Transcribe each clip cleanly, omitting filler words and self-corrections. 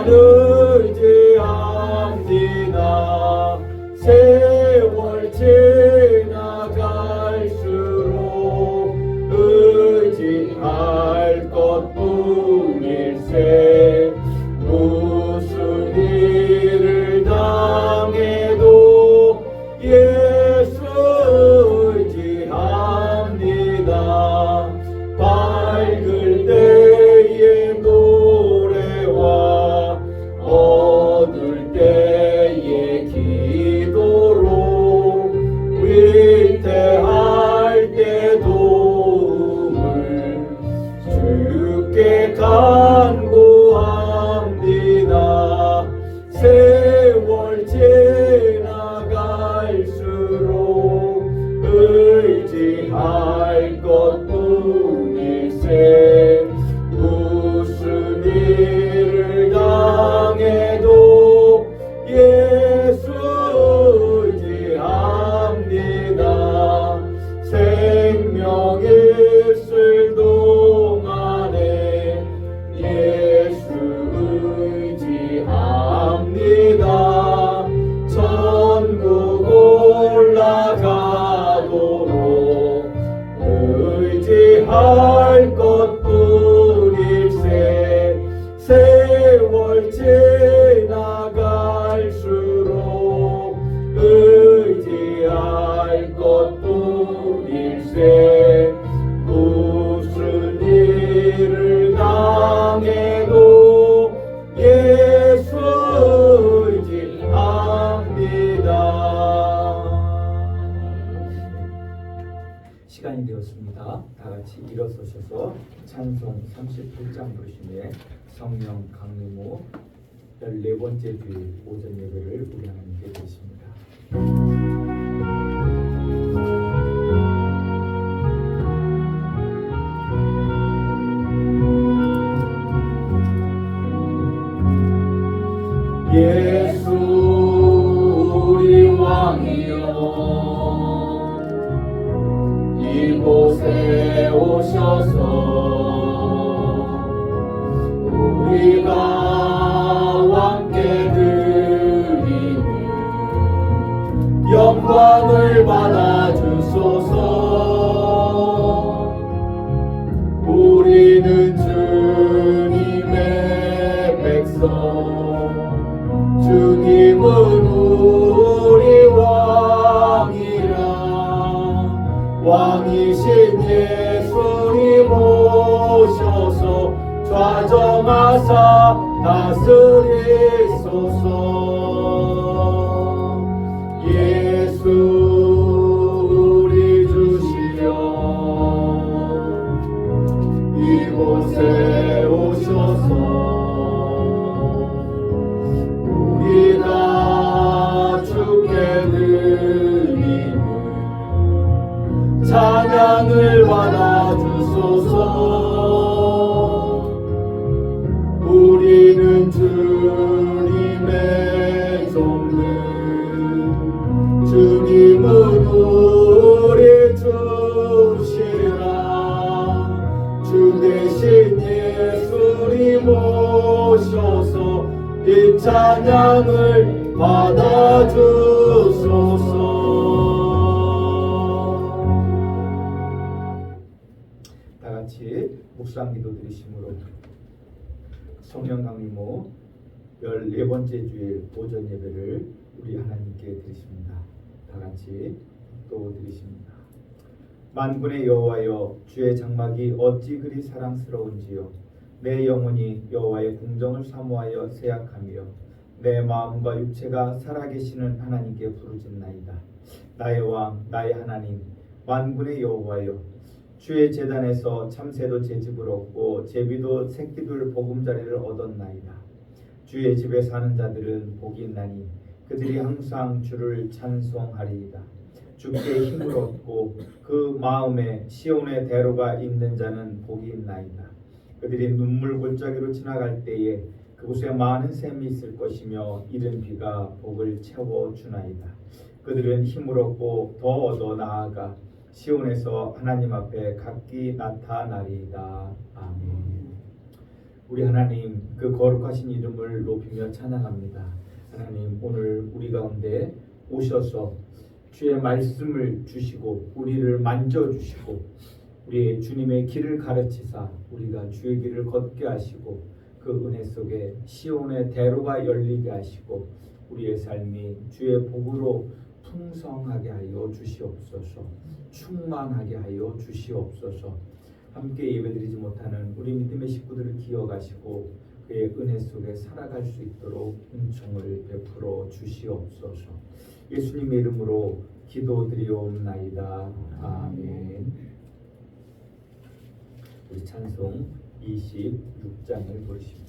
의지합니다. 세월 지나갈수록 의지할 것뿐일세. 무슨 일을 당해도 예수 의지합니다. 밝을 때의 노래와 어두울 때의 기도로 위태할 때 도움을 주께 간구합니다. 세월 지나갈수록 의지할 것뿐일세. 무슨 일을 당해도 예수 의지합니다. 생명 있을 동안에 예수 의지합니다. 천국 올라가도록 의지할 것뿐일세. 세월 지나갈수록 의지할 것뿐일세. 무슨 일을 당해도 예수 의지합니다. 시간이 되었습니다. 다 같이 일어서셔서 찬송 38장 부르심에 성령 강림호 14번째 주일 오전 예배를 우리 하나님께 드리십니다. 예수 우리 왕이여, 이곳에 오셔서 우리가 왕께 드리는 영광을 받아주소서. 우리는 주님의 백성, 주님은 우리 왕이라. 왕이신 예수님 오셔서 좌정하사 다스리소서. 예수 우리 주시여, 이곳에 오셔서 우리가 주께 드리는 찬양을 받아주소서. 우리는 주님의 종들, 주님은 우리 주시라. 주 대신 예수님 오셔서 이 찬양을 받아주소서. 다 같이 묵상 기도 드리심으로 성령 강림호 14번째 주일 오전 예배를 우리 하나님께 드리십니다. 다 같이 또 드리십니다. 만군의 여호와여, 주의 장막이 어찌 그리 사랑스러운지요. 내 영혼이 여호와의 궁정을 사모하여 세약하며 내 마음과 육체가 살아계시는 하나님께 부르짖나이다. 나의 왕, 나의 하나님, 만군의 여호와여, 주의 제단에서 참새도 제 집을 얻고 제비도 새끼들 보금자리를 얻었나이다. 주의 집에 사는 자들은 복이 있나니 그들이 항상 주를 찬송하리이다. 주께 힘을 얻고 그 마음에 시온의 대로가 있는 자는 복이 있나이다. 그들이 눈물 골짜기로 지나갈 때에 그곳에 많은 샘이 있을 것이며 이른 비가 복을 채워주나이다. 그들은 힘을 얻고 더 얻어 나아가 시온에서 하나님 앞에 각기 나타나리이다. 아멘. 우리 하나님 그 거룩하신 이름을 높이며 찬양합니다. 하나님 오늘 우리 가운데 오셔서 주의 말씀을 주시고 우리를 만져주시고 우리 주님의 길을 가르치사 우리가 주의 길을 걷게 하시고 그 은혜 속에 시온의 대로가 열리게 하시고 우리의 삶이 주의 복으로 풍성하게 하여 주시옵소서. 충만하게 하여 주시옵소서. 함께 예배드리지 못하는 우리 믿음의 식구들을 기억하시고 그의 은혜 속에 살아갈 수 있도록 은총을 베풀어 주시옵소서. 예수님의 이름으로 기도드리옵나이다. 아멘. 우리 찬송 26장을 보십니다.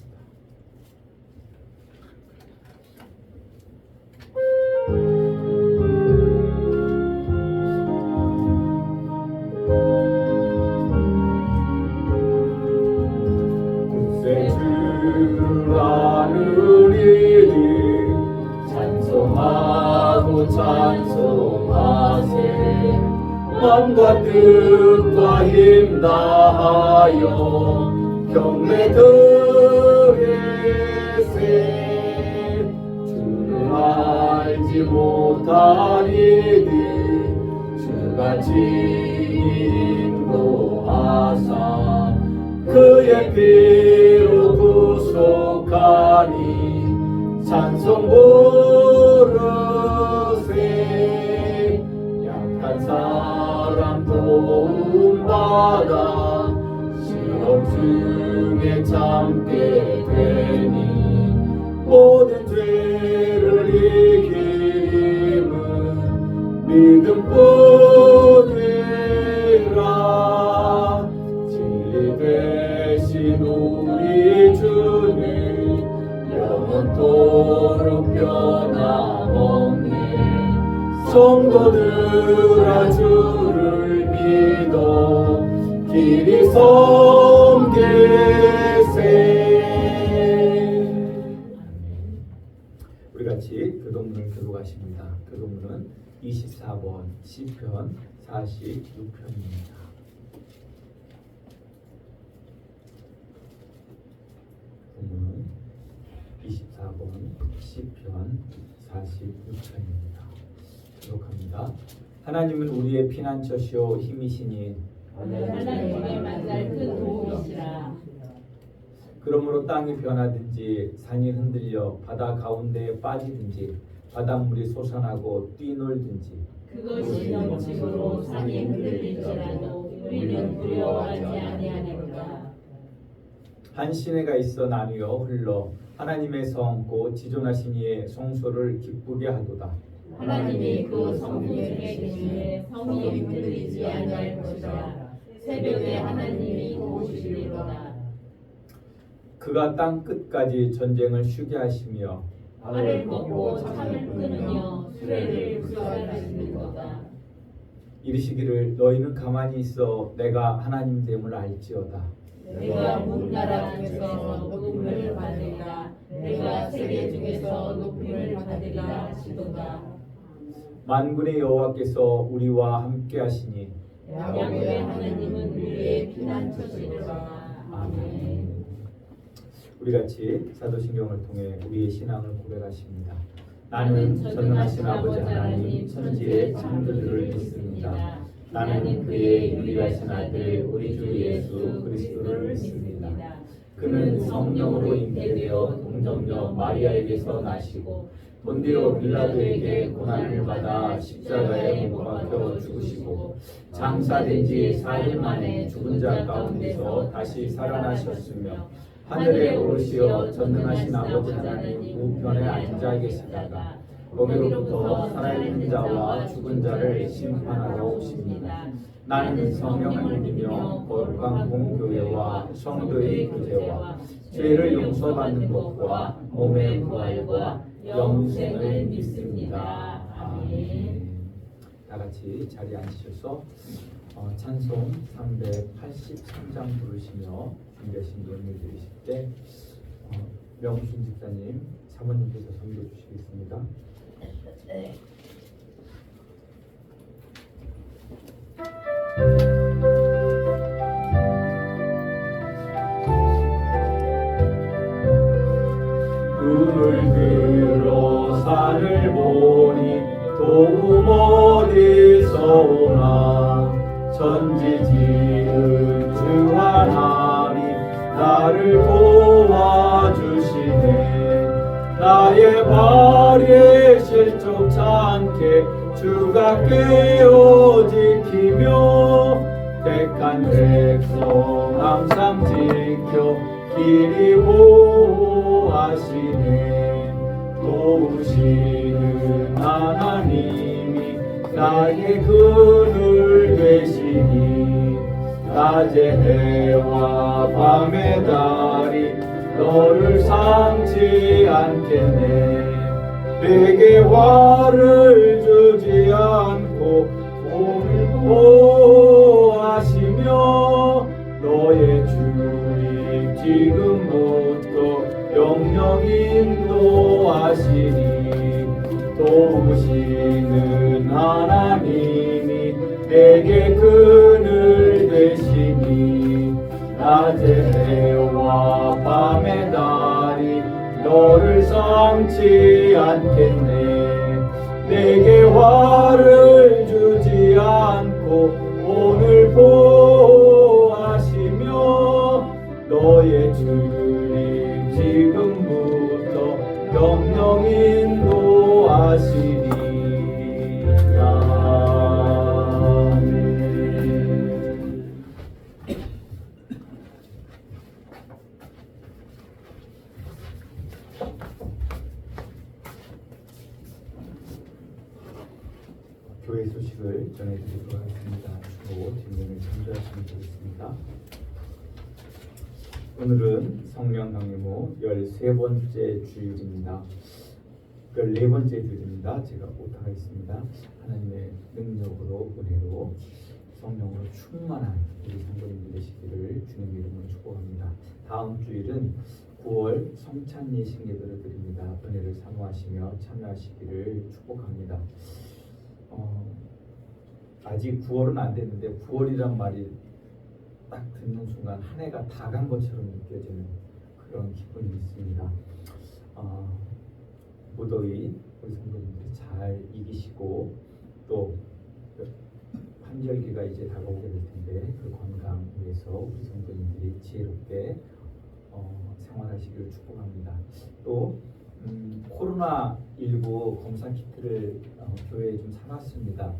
찬송하세 마음과 뜻과 힘 다하여 경배 드리세 주를 알지 못하리니 주가 친히 인도하사 그의 피로 구속하니 찬송 부르세 약한 사람 도움받아 시험 중에 참게 되니 모든 죄를 이길 힘은 믿음뿐이라 진리 대신 우리 주님 영원토록 변함없네 성도들아 주를 믿어 길이 섬기세. 우리 같이 교동문을 교독하십니다. 교동문은 24번 시편 46편입니다. 교동문은 24번 시편 46편입니다. 기록합니다. 하나님은 우리의 피난처시오 힘이시니 하나님의 만날 큰 도움이시라. 그러므로 땅이 변하든지 산이 흔들려 바다 가운데에 빠지든지 바닷물이 솟아나고 뛰놀든지 그것이 넘침으로 산이 흔들릴지라도 우리는 두려워하지 아니하리로다. 한 시내가 있어 나누어 흘러 하나님의 성 곧 지존하신 이의 성소를 기쁘게 하도다. 하나님이 그 성중에 계시니 성이 흔들리지 아니할 것이라. 새벽에 하나님이 도우시리로다. 그가 땅 끝까지 전쟁을 쉬게 하시며 알을 꺾고 창을 끊으며 수레를 구설하시는도다. 이르시기를 너희는 가만히 있어 내가 하나님됨을 알지어다. 내가 문나라 중에서 높임을 받으리라. 내가 세계 중에서 높임을 받으리라 하시도다. 만군의 여호와께서 우리와 함께 하시니 야곱의 하나님은 우리의 피난처시로다. 아멘. 우리 같이 사도신경을 통해 우리의 신앙을 고백하십니다. 나는 전능하신 아버지 하나님 천지의 창조주를 믿습니다. 나는 그의 유일하신 아들 우리 주 예수 그리스도를 믿습니다. 그는 성령으로 잉태되어 동정녀 마리아에게서 나시고 본디오 빌라도에게 고난을 받아 십자가에 못 박혀 죽으시고 장사된 지 4일 만에 죽은 자 가운데서 다시 살아나셨으며 하늘에 오르시어 전능하신 아버지 하나님 우편에 앉아 계시다가 거기로부터 살아있는 자와 죽은 자를 심판하러 오십니다. 나는 성령을 믿으며 거룩한 공교회와 성도의 교제와 죄를 용서받는 것과 몸의 부활과 영생을 믿습니다. 아멘. 다 같이 자리에 앉으셔서 찬송 383장 부르시며 준비하신 예물 드리실 때 명순 집사님 사모님께서 선교 주시겠습니다. 있도다. 천지지은 주 하나님 나를 도와주시네. 나의 발에 실족치 않게 주가 깨어 지키며 택한 백성 항상 지켜 길이 보호하시네. 도우시는 하나님이 나의 그늘 되시니 낮의 해와 밤의 달이 너를 상치 않겠네. 내게 화를 주지 않고 오늘 보호하시며 너의 주님 지금부터 영영 인도하시니 도우시는 하나님이 내게 그늘 되시니 낮의 해와 밤의 달이 너를 상치 않겠네. 내게 화를 주지 않고 오늘 보호하시며 너의 주님 지금부터 영영 인도하시니. 교회 소식을 전해드리도록 하겠습니다. 주로 뒷면을 참조하시면 되겠습니다. 오늘은 성령 강림호 13번째 주일입니다. 14번째 주일입니다. 제가 오타하겠습니다. 하나님의 능력으로 은혜로 성령으로 충만한 우리 성도님들 되시기를 주님 이름으로 축복합니다. 다음 주일은 9월 성찬 예식 예배를 드립니다. 은혜를 사모하시며 참여하시기를 축복합니다. 아직 9월은 안 됐는데 9월이란 말이 딱 듣는 순간 한 해가 다 간 것처럼 느껴지는 그런 기분이 있습니다. 무더위 우리 성도님들이 잘 이기시고 또 환절기가 이제 다가오게 될 텐데 그 건강 위해서 우리 성도님들이 지혜롭게 생활하시기를 축복합니다. 또 코로나19 검사 키트를 교회에 좀 사놨습니다.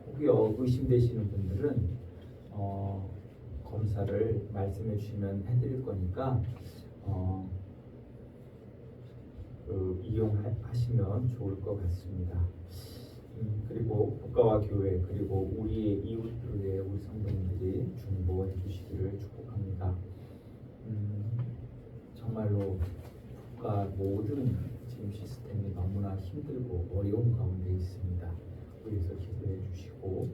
혹시 의심되시는 분들은 검사를 말씀해 주시면 해드릴 거니까 이용하시면 좋을 것 같습니다. 그리고 국가와 교회 그리고 우리의 이웃들을 위해 우리 성도님들이 중보해 주시기를 축복합니다. 정말로 국가 모든 지금 시스템이 너무나 힘들고 어려운 가운데 있습니다. 위해서 기도해 주시고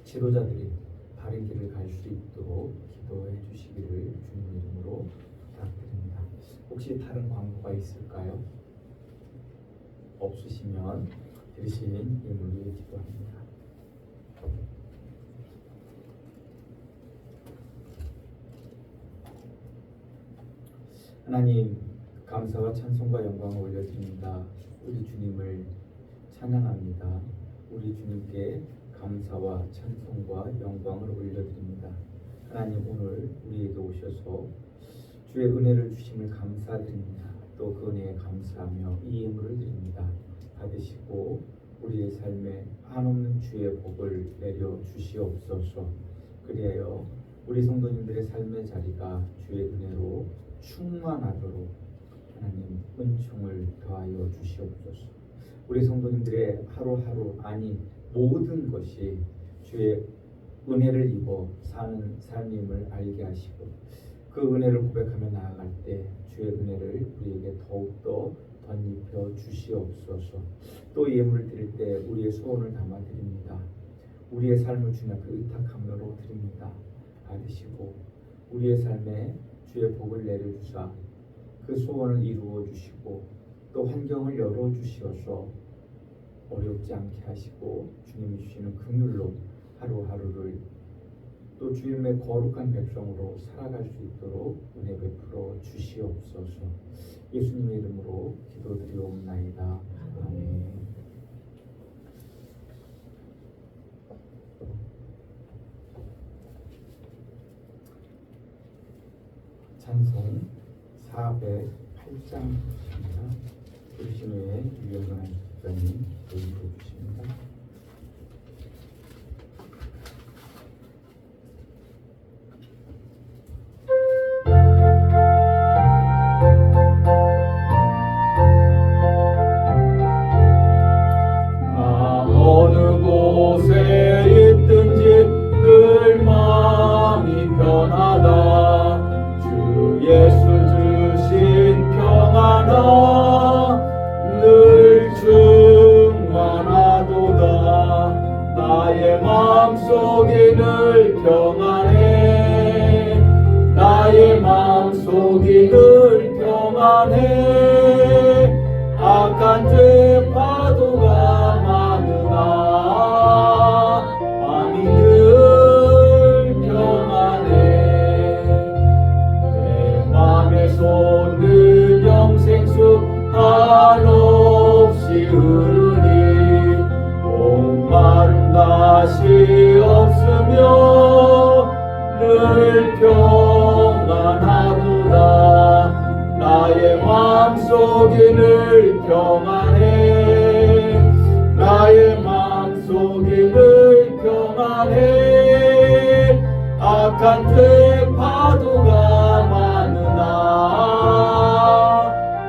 지도자들이 바른 길을 갈 수 있도록 기도해 주시기를 주님 이름으로 부탁드립니다. 혹시 다른 광고가 있을까요? 없으시면 드리신 예물 위해 기도합니다. 하나님 감사와 찬송과 영광을 올려드립니다. 우리 주님을 찬양합니다. 우리 주님께 감사와 찬송과 영광을 올려드립니다. 하나님 오늘 우리에게 오셔서 주의 은혜를 주심을 감사드립니다. 또 그 은혜에 감사하며 이 예물을 드립니다. 받으시고 우리의 삶에 한없는 주의 복을 내려 주시옵소서. 그리하여 우리 성도님들의 삶의 자리가 주의 은혜로 충만하도록 하나님 은총을 더하여 주시옵소서. 우리 성도님들의 하루하루 아니 모든 것이 주의 은혜를 입어 사는 삶임을 알게 하시고 그 은혜를 고백하며 나아갈 때 주의 은혜를 우리에게 더욱더 덧입혀 주시옵소서. 또 예물을 드릴 때 우리의 소원을 담아 드립니다. 우리의 삶을 주님 앞에 의탁함으로 드립니다. 받으시고 우리의 삶에 주의 복을 내려주사 그 소원을 이루어 주시고 또 환경을 열어 주시어서 어렵지 않게 하시고 주님이 주시는 긍휼로 하루하루를 또 주님의 거룩한 백성으로 살아갈 수 있도록 은혜 베풀어 주시옵소서. 예수님의 이름으로 기도드리옵나이다. 아멘. 찬송 408장입니다. 부르신 후에 유영관 집사님 도입해 주십니다. 어느 곳에 있든지 늘 마음이 편하다. 주 예수 주신 평안아 늘 충만하도다. 나의 마음속이 늘 평안해. 나의 마음속이 늘 평안해. 악한 죄 파도가 많으나 마음이 늘 평안해. 내 맘에 솟는 영생수 한없이 흐르니 목마름 다시 없으며 늘 평안하도다. 나의 마음속이 늘 평안해. 나의 마음속이 늘 평안해. 악한 죄 파도가 많으나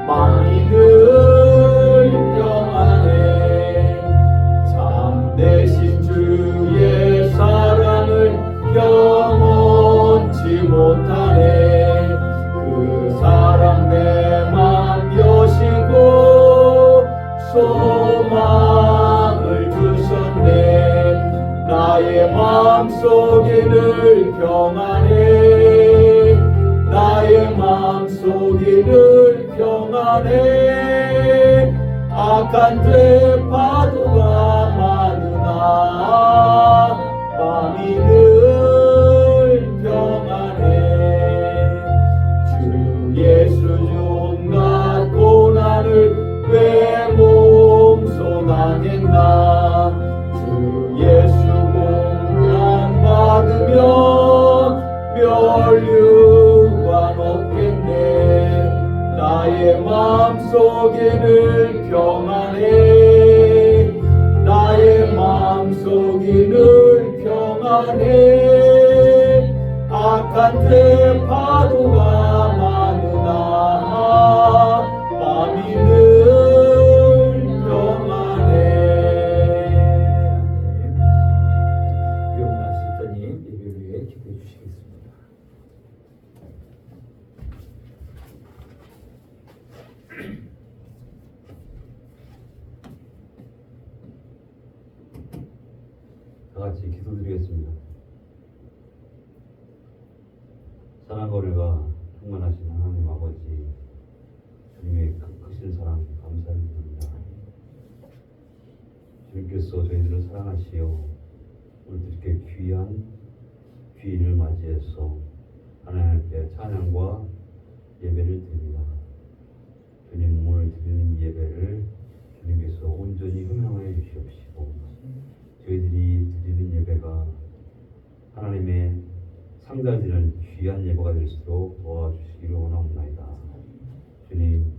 마음이 늘 평안해. 참되신 주의 사랑을 경험치 못하네. 그 사랑 내 맘 여시고 소망을 주셨네. 나의 마음속이 늘 평안해. 나의 마음속이 늘 평안해. 악한 죄 파도가 많으나 마음이 늘 평안해. 예수 온갖 고난을 왜 몸소 당했나. 주 예수 공란 받으면 멸류관 없겠네. 나의 마음속이 늘 평안해. 나의 마음속이 늘 평안해. 악한 죄 파도가 많으나 마음이 늘 평안해. 유영관 집사님 예배 위에 기도해 주시겠습니다. 다 같이 기도드리겠습니다. 사랑과 은혜가 충만하신 하나님 아버지, 주님의 크신 사랑 감사드립니다. 주님께서 저희들을 사랑하시어 오늘도 이렇게 귀한 주일을 맞이해서 하나님께 찬양과 예배를 드립니다. 주님, 오늘 드리는 예배를 주님께서 온전히 흠양하여 주시옵시고 저희들이 드리는 예배가 하나님의 상달되는 귀한 예배가 될 수 있도록 도와주시기를 원하옵나이다. 주님,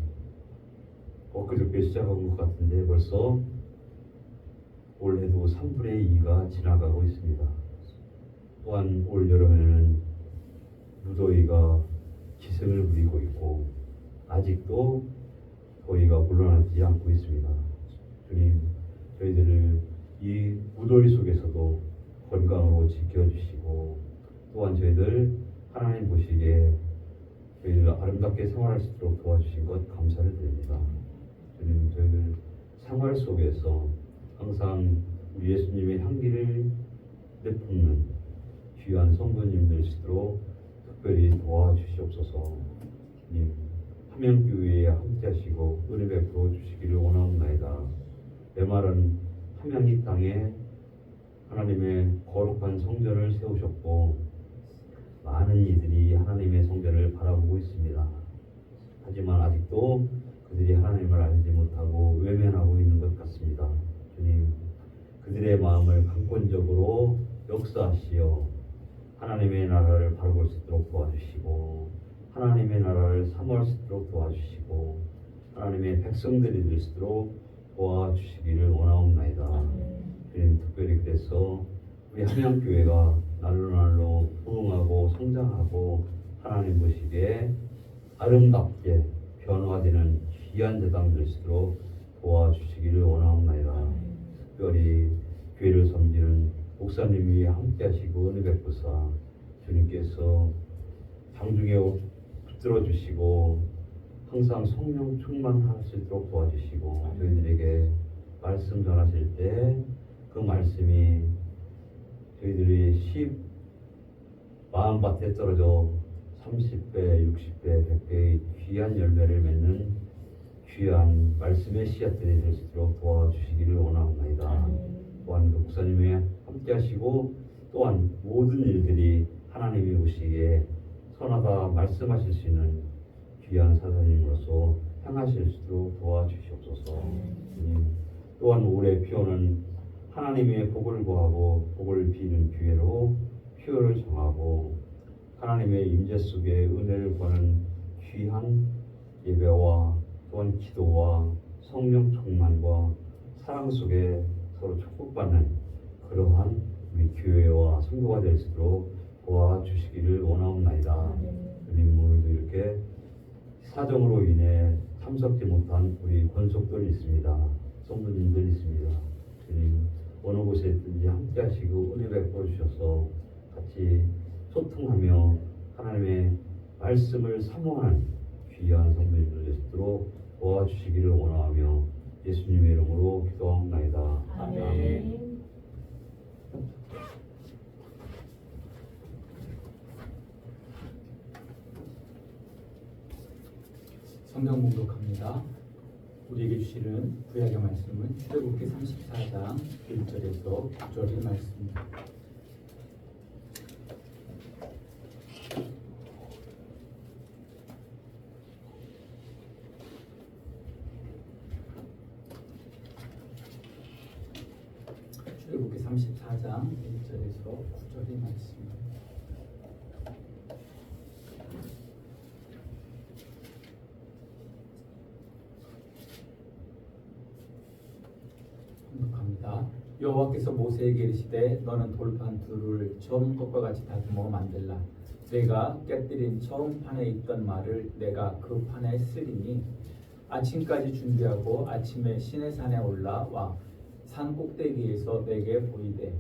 엊그저께 시작한 것 같은데 벌써 올해도 3분의 2가 지나가고 있습니다. 또한 올 여름에는 무더위가 기승을 부리고 있고 아직도 더위가 물러나지 않고 있습니다. 주님, 저희들을 이 무더위 속에서도 건강으로 지켜주시고 또한 저희들 하나님 보시기에 저희들 아름답게 생활할 수 있도록 도와주신 것 감사를 드립니다. 주님, 저희들 생활 속에서 항상 우리 예수님의 향기를 내뿜는 귀한 성도님들 되시도록 특별히 도와주시옵소서. 주님, 함양교회에 함께하시고 은혜 베풀어 주시기를 원하옵나이다. 내 말은 함양 이 땅에 하나님의 거룩한 성전을 세우셨고 많은 이들이 하나님의 성전을 바라보고 있습니다. 하지만 아직도 그들이 하나님을 알지 못하고 외면하고 있는 것 같습니다. 주님, 그들의 마음을 강권적으로 역사하시어 하나님의 나라를 바라볼 수 있도록 도와주시고 하나님의 나라를 사모할 수 있도록 도와주시고 하나님의 백성들이 될 수 있도록 도와주시기를 원하옵나이다. 주님, 특별히 그래서 우리 함양교회가 날로 부흥하고 성장하고 하나님 보시기에 아름답게 변화되는 귀한 재단 될 수 있도록 도와주시기를 원하옵나이다. 특별히 교회를 섬기는 목사님 위에 함께 하시고 은혜 베푸사 주님께서 장중에 붙들어 주시고 항상 성령 충만할 수 있도록 도와주시고 저희들에게 말씀 전하실 때 그 말씀이 저희들이 마음밭에 떨어져 30배, 60배, 100배의 귀한 열매를 맺는 귀한 말씀의 씨앗들이 될 수 있도록 도와주시기를 원하옵나이다. 또한 목사님이 함께 하시고 또한 모든 일들이 하나님이 보시기에 선하다 말씀하실 수 있는 귀한 사사님으로서 행하실 수 있도록 도와주시옵소서. 또한 올해 피오는 하나님의 복을 구하고 복을 비는 기회로 피오를 정하고 하나님의 임재 속에 은혜를 구하는 귀한 예배와 또한 기도와 성령 충만과 사랑 속에 서로 축복받는 그러한 우리 교회와 성도가 될 수 있도록 도와주시기를 원하옵나이다. 주님, 오늘도 이렇게 사정으로 인해 참석지 못한 우리 권속들이 있습니다. 성도님들이 있습니다. 주님, 어느 곳에 있든지 함께 하시고 은혜 베풀어 주셔서 같이 소통하며 하나님의 말씀을 사모하는 귀한 성도님들 될 수 있도록 도와주시기를 원하며 예수님의 이름으로 기도하옵나이다. 아멘. 성경 공독합니다. 우리에게 주시는 구약의 말씀은 출애굽기 34장 1절에서 9절의 말씀입니다. 출애굽기 34장 1절에서 9절의 말씀입니다. 합니다. 여호와께서 모세에게 이르시되 너는 돌판 둘을 처음 것과 같이 다듬어 만들라. 내가 깨뜨린 처음 판에 있던 말을 내가 그 판에 쓰리니 아침까지 준비하고 아침에 시내산에 올라와 산 꼭대기에서 내게 보이되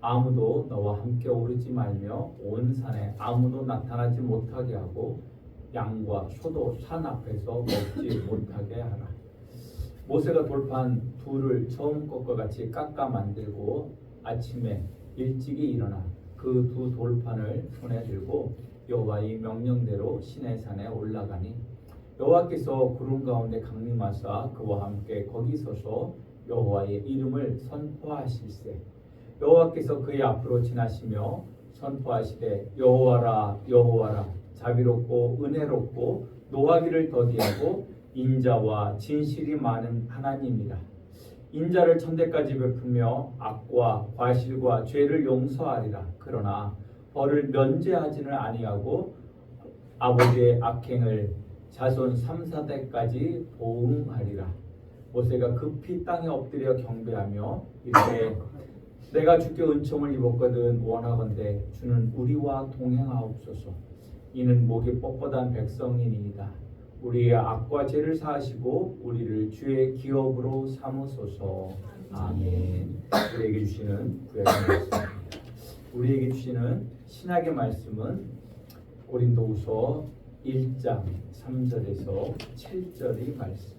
아무도 너와 함께 오르지 말며 온 산에 아무도 나타나지 못하게 하고 양과 소도 산 앞에서 먹지 못하게 하라. 모세가 돌판 둘을 처음 것과 같이 깎아 만들고 아침에 일찍이 일어나 그 두 돌판을 손에 들고 여호와의 명령대로 시내산에 올라가니 여호와께서 구름 가운데 강림하사 그와 함께 거기 서서 여호와의 이름을 선포하실세. 여호와께서 그의 앞으로 지나시며 선포하시되 여호와라 여호와라 자비롭고 은혜롭고 노하기를 더디하고 인자와 진실이 많은 하나님이라. 인자를 천대까지 베푸며 악과 과실과 죄를 용서하리라. 그러나 벌을 면제하지는 아니하고 아버지의 악행을 자손 3, 4대까지 보응하리라. 모세가 급히 땅에 엎드려 경배하며 이르되 내가 주께 은총을 입었거든 원하건대 주는 우리와 동행하옵소서. 이는 목이 뻣뻣한 백성이니이다. 우리의 악과 죄를 사하시고 우리를 주의 기업으로 삼으소서. 아멘. 우리에게 주시는 구약의 말씀입니다. 우리에게 주시는 신약의 말씀은 고린도후서 1장 3절에서 7절의 말씀.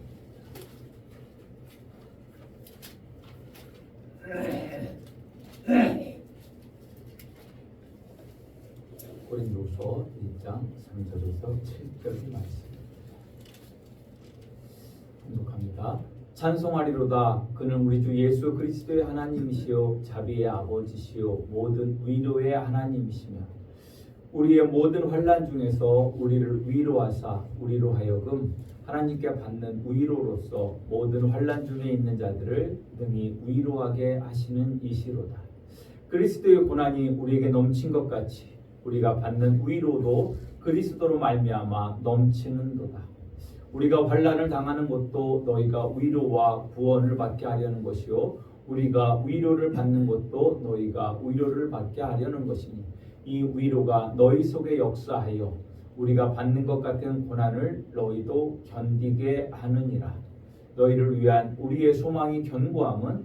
고린도후서 1장 3절에서 7절의 말씀. 합니다. 찬송하리로다. 그는 우리 주 예수 그리스도의 하나님이시요 자비의 아버지시요 모든 위로의 하나님이시며 우리의 모든 환난 중에서 우리를 위로하사 우리로 하여금 하나님께 받는 위로로서 모든 환난 중에 있는 자들을 능히 위로하게 하시는 이시로다. 그리스도의 고난이 우리에게 넘친 것 같이 우리가 받는 위로도 그리스도로 말미암아 넘치는도다. 우리가 환난을 당하는 것도 너희가 위로와 구원을 받게 하려는 것이요 우리가 위로를 받는 것도 너희가 위로를 받게 하려는 것이니 이 위로가 너희 속에 역사하여 우리가 받는 것 같은 고난을 너희도 견디게 하느니라. 너희를 위한 우리의 소망이 견고함은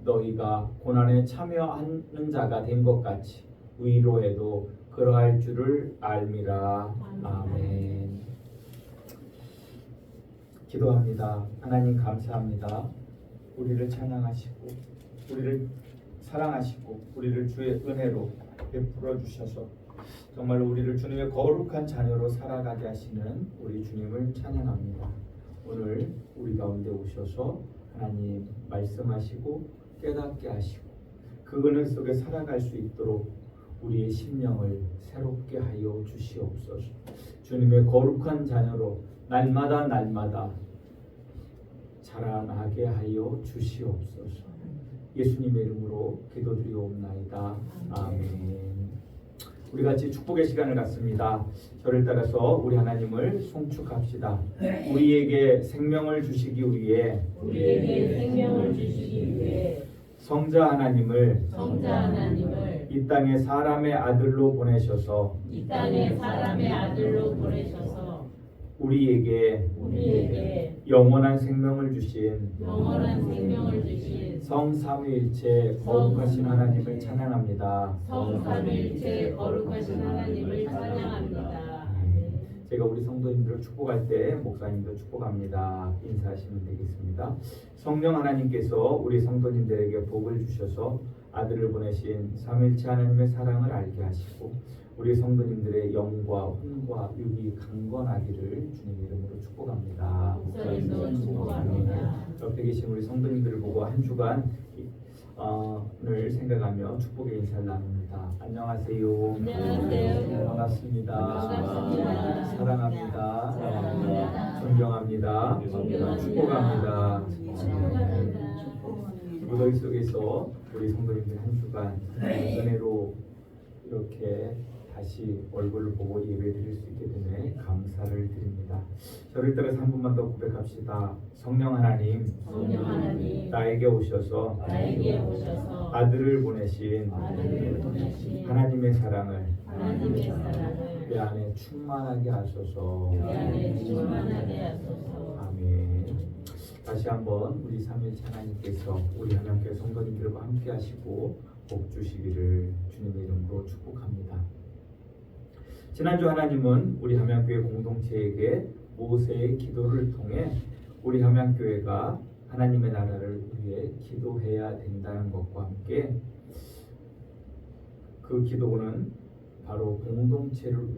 너희가 고난에 참여하는 자가 된 것 같이 위로해도 그러할 줄을 알미라. 아멘. 기도합니다. 하나님 감사합니다. 우리를 찬양하시고 우리를 사랑하시고 우리를 주의 은혜로 베풀어 주셔서 정말 우리를 주님의 거룩한 자녀로 살아가게 하시는 우리 주님을 찬양합니다. 오늘 우리 가운데 오셔서 하나님 말씀하시고 깨닫게 하시고 그 은혜 속에 살아갈 수 있도록 우리의 심령을 새롭게 하여 주시옵소서. 주님의 거룩한 자녀로 날마다 자라나게 하여 주시옵소서. 예수님의 이름으로 기도드리옵나이다. 아멘. 우리 같이 축복의 시간을 갖습니다. 저를 따라서 우리 하나님을 송축합시다. 우리에게 생명을 주시기 위해 성자 하나님을 이 땅에 사람의 아들로 보내셔서 우리에게 영원한 생명을 주신 성삼위일체 거룩하신 하나님을 찬양합니다. 제가 우리 성도님들을 축복할 때 목사님도 축복합니다. 인사하시면 되겠습니다. 성령 하나님께서 우리 성도님들에게 복을 주셔서 아들을 보내신 삼위일체 하나님의 사랑을 알게 하시고 우리 성도님들의 영과 혼과 육이 강건하기를 주님 이름으로 축복합니다. 목사님도 축복합니다. 옆에 계신 우리 성도님들을 보고 한 주간 을 생각하며 축복의 인사를 나눕니다. 안녕하세요. 안녕하세요. 반갑습니다. 반갑습니다. 사랑합니다. 사랑합니다. 존경합니다. 존경합니다. 축복합니다. 축복합니다. 무더위 속에서 우리 성도님들 한 주간 은혜로 이렇게 다시 얼굴을 보고 예배드릴 수 있게 되네 감사를 드립니다. 저를 따라서 한 분만 더 고백합시다. 성령 하나님, 나에게 오셔서 아들을 보내신 하나님의 사랑을 내 안에 충만하게 하소서. 아멘. 다시 한번 우리 삼위일체 하나님께서 우리 하나님께 성도님들과 함께 하시고 복 주시기를 주님의 이름으로 축복합니다. 지난주 하나님은 우리 함양교회 공동체에게 모세의 기도를 통해 우리 함양교회가 하나님의 나라를 위해 기도해야 된다는 것과 함께 그 기도는 바로 공동체를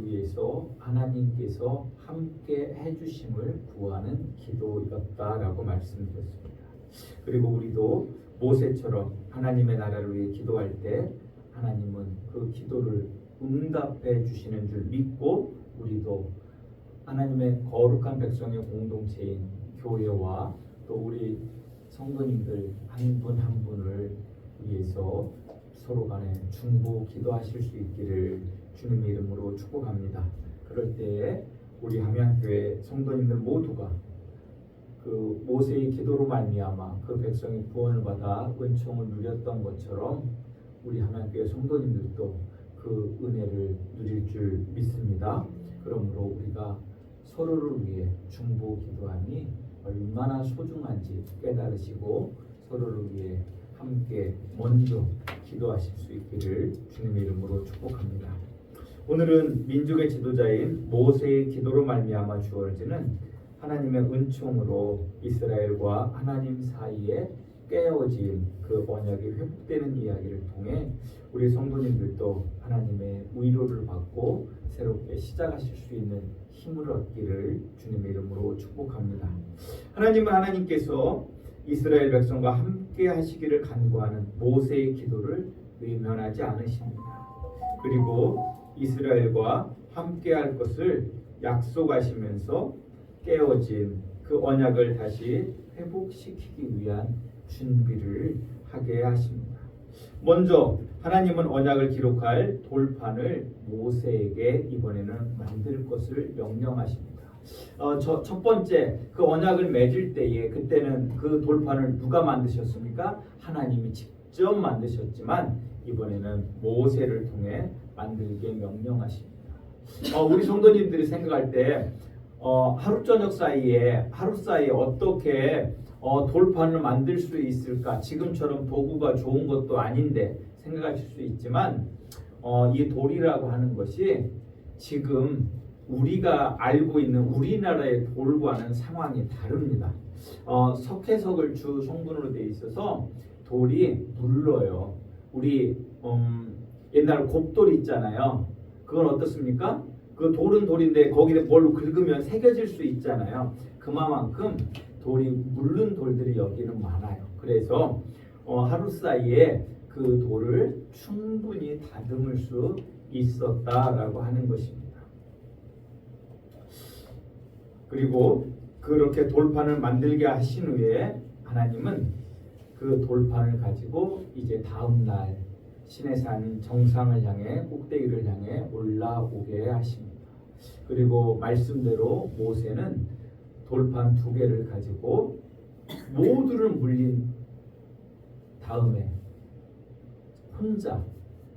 위해서 하나님께서 함께 해주심을 구하는 기도였다라고 말씀드렸습니다. 그리고 우리도 모세처럼 하나님의 나라를 위해 기도할 때 하나님은 그 기도를 응답해 주시는 줄 믿고 우리도 하나님의 거룩한 백성의 공동체인 교회와 또 우리 성도님들 한 분 한 분을 위해서 서로 간에 중보 기도하실 수 있기를 주님의 이름으로 축복합니다. 그럴 때에 우리 함양교회 성도님들 모두가 그 모세의 기도로 말미암아 그 백성이 구원을 받아 은총을 누렸던 것처럼 우리 함양교회 성도님들도 그 은혜를 누릴 줄 믿습니다. 그러므로 우리가 서로를 위해 중보 기도함이 얼마나 소중한지 깨달으시고 서로를 위해 함께 먼저 기도하실 수 있기를 주님의 이름으로 축복합니다. 오늘은 민족의 지도자인 모세의 기도로 말미암아 주어지는 하나님의 은총으로 이스라엘과 하나님 사이에 깨어진 그 언약이 회복되는 이야기를 통해 우리 성도님들도 하나님의 위로를 받고 새롭게 시작하실 수 있는 힘을 얻기를 주님의 이름으로 축복합니다. 하나님께서 이스라엘 백성과 함께 하시기를 간구하는 모세의 기도를 외면하지 않으십니다. 그리고 이스라엘과 함께 할 것을 약속하시면서 깨어진 그 언약을 다시 회복시키기 위한 준비를 하게 하십니다. 먼저 하나님은 언약을 기록할 돌판을 모세에게 이번에는 만들 것을 명령하십니다. 첫 번째 그 언약을 맺을 때에 그때는 그 돌판을 누가 만드셨습니까? 하나님이 직접 만드셨지만 이번에는 모세를 통해 만들게 명령하십니다. 우리 성도님들이 생각할 때 하루 저녁 사이에 하루 사이에 어떻게 돌판을 만들 수 있을까? 지금처럼 도구가 좋은 것도 아닌데 생각하실 수 있지만 이 돌이라고 하는 것이 지금 우리가 알고 있는 우리나라의 돌과는 상황이 다릅니다. 석회석을 주 성분으로 되어 있어서 돌이 물러요. 우리 옛날 곱돌 있잖아요. 그건 어떻습니까? 그 돌은 돌인데 거기에 뭘 긁으면 새겨질 수 있잖아요. 그만큼 돌이 물른 돌들이 여기는 많아요. 그래서 하루 사이에 그 돌을 충분히 다듬을 수 있었다라고 하는 것입니다. 그리고 그렇게 돌판을 만들게 하신 후에 하나님은 그 돌판을 가지고 이제 다음 날 시내산 정상을 향해 꼭대기를 향해 올라오게 하십니다. 그리고 말씀대로 모세는 돌판 2개를 가지고 모두를 물린 다음에 혼자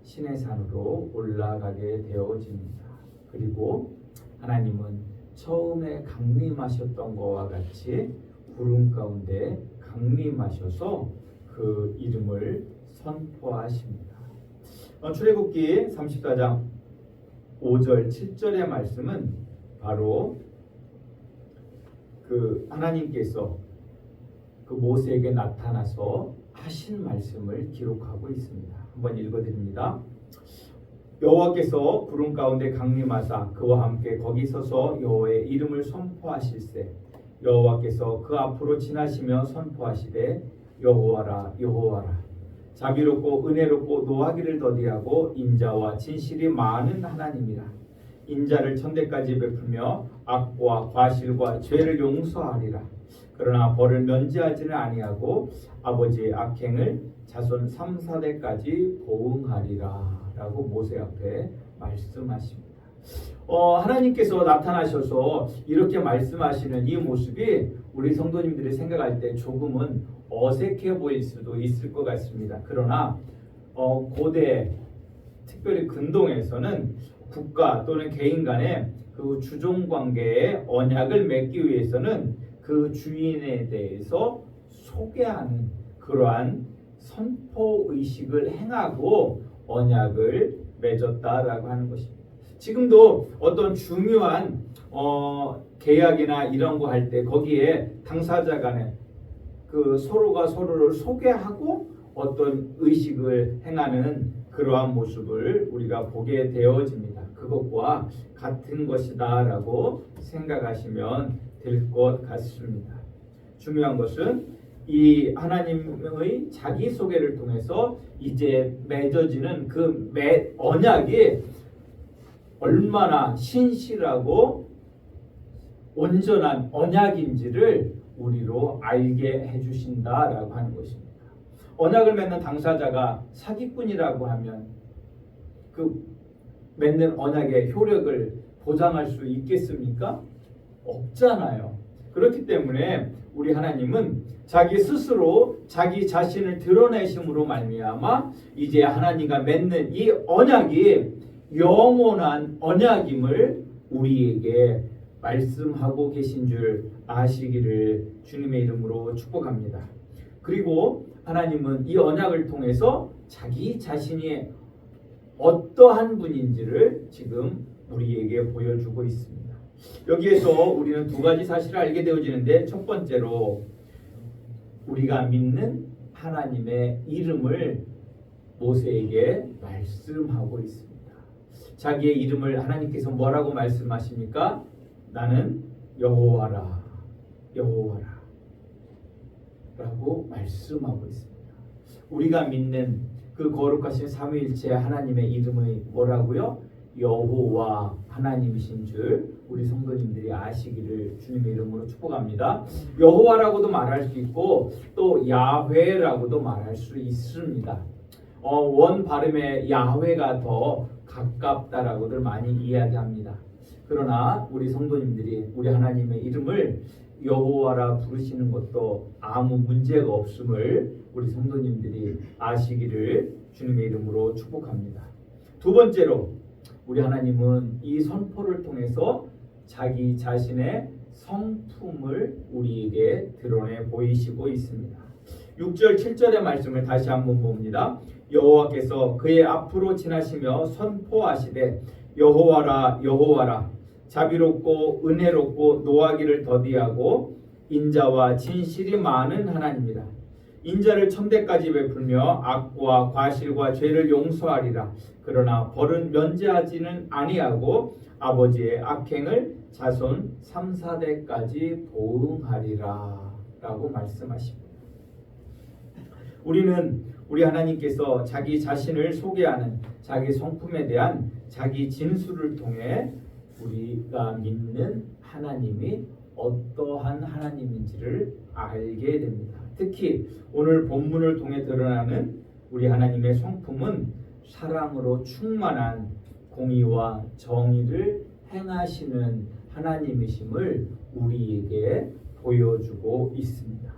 시내산으로 올라가게 되어집니다. 그리고 하나님은 처음에 강림하셨던 것과 같이 구름 가운데 강림하셔서 그 이름을 선포하십니다. 출애굽기 34장 5절 7절의 말씀은 바로 그 하나님께서 그 모세에게 나타나서 하신 말씀을 기록하고 있습니다. 한번 읽어드립니다. 여호와께서 구름 가운데 강림하사 그와 함께 거기 서서 여호와의 이름을 선포하실세 여호와께서 그 앞으로 지나시며 선포하시되 여호와라 여호와라 자비롭고 은혜롭고 노하기를 더디하고 인자와 진실이 많은 하나님이라 인자를 천대까지 베풀며 악과 과실과 죄를 용서하리라 그러나 벌을 면제하지는 아니하고 아버지의 악행을 자손 3, 4대까지 보응하리라 라고 모세 앞에 말씀하십니다. 하나님께서 나타나셔서 이렇게 말씀하시는 이 모습이 우리 성도님들이 생각할 때 조금은 어색해 보일 수도 있을 것 같습니다. 그러나 고대 특별히 근동에서는 국가 또는 개인 간의 그 주종 관계의 언약을 맺기 위해서는 그 주인에 대해서 소개하는 그러한 선포 의식을 행하고 언약을 맺었다라고 하는 것입니다. 지금도 어떤 중요한 계약이나 이런 거 할 때 거기에 당사자 간에 그 서로가 서로를 소개하고 어떤 의식을 행하는 그러한 모습을 우리가 보게 되어집니다. 그것과 같은 것이다라고 생각하시면 될 것 같습니다. 중요한 것은 이 하나님의 자기소개를 통해서 이제 맺어지는 그 언약이 얼마나 신실하고 온전한 언약인지를 우리로 알게 해주신다라고 하는 것입니다. 언약을 맺는 당사자가 사기꾼이라고 하면 그 맺는 언약의 효력을 보장할 수 있겠습니까? 없잖아요. 그렇기 때문에 우리 하나님은 자기 스스로 자기 자신을 드러내심으로 말미암아 이제 하나님과 맺는 이 언약이 영원한 언약임을 우리에게 말씀하고 계신 줄 아시기를 주님의 이름으로 축복합니다. 그리고 하나님은 이 언약을 통해서 자기 자신이 어떠한 분인지를 지금 우리에게 보여주고 있습니다. 여기에서 우리는 2가지 사실을 알게 되어지는데 첫 번째로 우리가 믿는 하나님의 이름을 모세에게 말씀하고 있습니다. 자기의 이름을 하나님께서 뭐라고 말씀하십니까? 나는 여호와라 여호와라 라고 말씀하고 있습니다. 우리가 믿는 그 거룩하신 삼위일체 하나님의 이름이 뭐라고요? 여호와 하나님이신 줄 우리 성도님들이 아시기를 주님의 이름으로 축복합니다. 여호와라고도 말할 수 있고 또 야훼라고도 말할 수 있습니다. 원 발음의 야훼가 더 가깝다라고들 많이 이야기합니다. 그러나 우리 성도님들이 우리 하나님의 이름을 여호와라 부르시는 것도 아무 문제가 없음을 우리 성도님들이 아시기를 주님의 이름으로 축복합니다. 두 번째로 우리 하나님은 이 선포를 통해서 자기 자신의 성품을 우리에게 드러내 보이시고 있습니다. 6절 7절의 말씀을 다시 한번 봅니다. 여호와께서 그의 앞으로 지나시며 선포하시되 여호와라 여호와라 자비롭고 은혜롭고 노하기를 더디하고 인자와 진실이 많은 하나님이라. 인자를 천대까지 베풀며 악과 과실과 죄를 용서하리라. 그러나 벌은 면제하지는 아니하고 아버지의 악행을 자손 3, 4대까지 보응하리라 라고 말씀하십니다. 우리는 우리 하나님께서 자기 자신을 소개하는 자기 성품에 대한 자기 진술을 통해 우리가 믿는 하나님이 어떠한 하나님인지를 알게 됩니다. 특히 오늘 본문을 통해 드러나는 우리 하나님의 성품은 사랑으로 충만한 공의와 정의를 행하시는 하나님이심을 우리에게 보여주고 있습니다.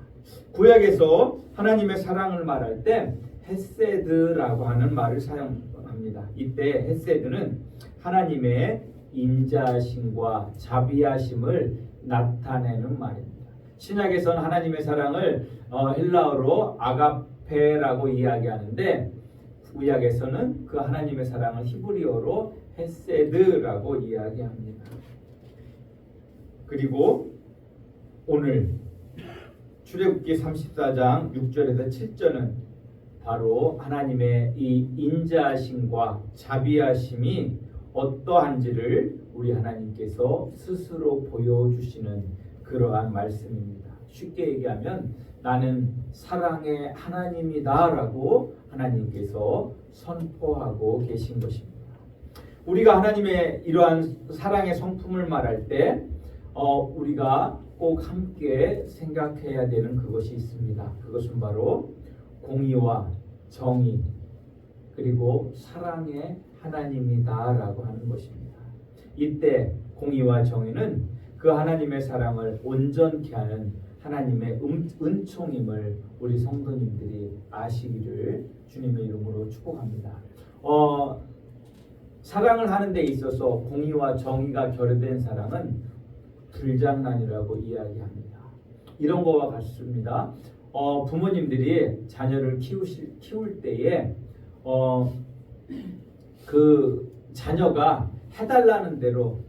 구약에서 하나님의 사랑을 말할 때 헤세드라고 하는 말을 사용합니다. 이때 헤세드는 하나님의 인자하심과 자비하심을 나타내는 말입니다. 신약에서는 하나님의 사랑을 헬라어로 아가페라고 이야기하는데 구약에서는 그 하나님의 사랑을 히브리어로 헤세드라고 이야기합니다. 그리고 오늘 출애굽기 34장 6절에서 7절은 바로 하나님의 이 인자하심과 자비하심이 어떠한지를 우리 하나님께서 스스로 보여주시는 그러한 말씀입니다. 쉽게 얘기하면 나는 사랑의 하나님이다라고 하나님께서 선포하고 계신 것입니다. 우리가 하나님의 이러한 사랑의 성품을 말할 때 우리가 꼭 함께 생각해야 되는 그것이 있습니다. 그것은 바로 공의와 정의 그리고 사랑의 하나님이다라고 하는 것입니다. 이때 공의와 정의는 그 하나님의 사랑을 온전케 하는 하나님의 은총임을 우리 성도님들이 아시기를 주님의 이름으로 축복합니다. 사랑을 하는 데 있어서 공의와 정의가 결여된 사랑은 불장난이라고 이야기합니다. 이런 거와 같습니다. 부모님들이 자녀를 키울 때에 그 자녀가 해달라는 대로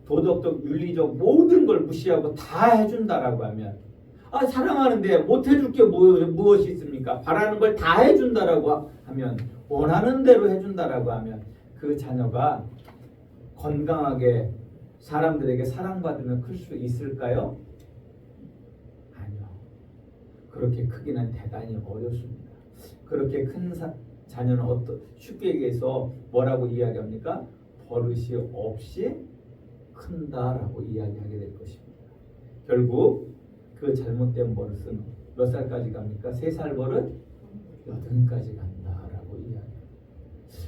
도덕적, 윤리적 모든 걸 무시하고 다 해준다라고 하면 사랑하는데 못 해줄 게 무엇이 있습니까? 바라는 걸 다 해준다라고 하면 원하는 대로 해준다라고 하면 그 자녀가 건강하게 사람들에게 사랑받으며 클 수 있을까요? 아니요. 그렇게 크기는 대단히 어렵습니다. 그렇게 큰 자녀는 쉽게 얘기해서 뭐라고 이야기합니까? 버릇이 없이 큰다라고 이야기하게 될 것입니다. 결국 그 잘못된 버릇은 몇 살까지 갑니까? 3살 버릇 8까지 간다라고 이야기합니다.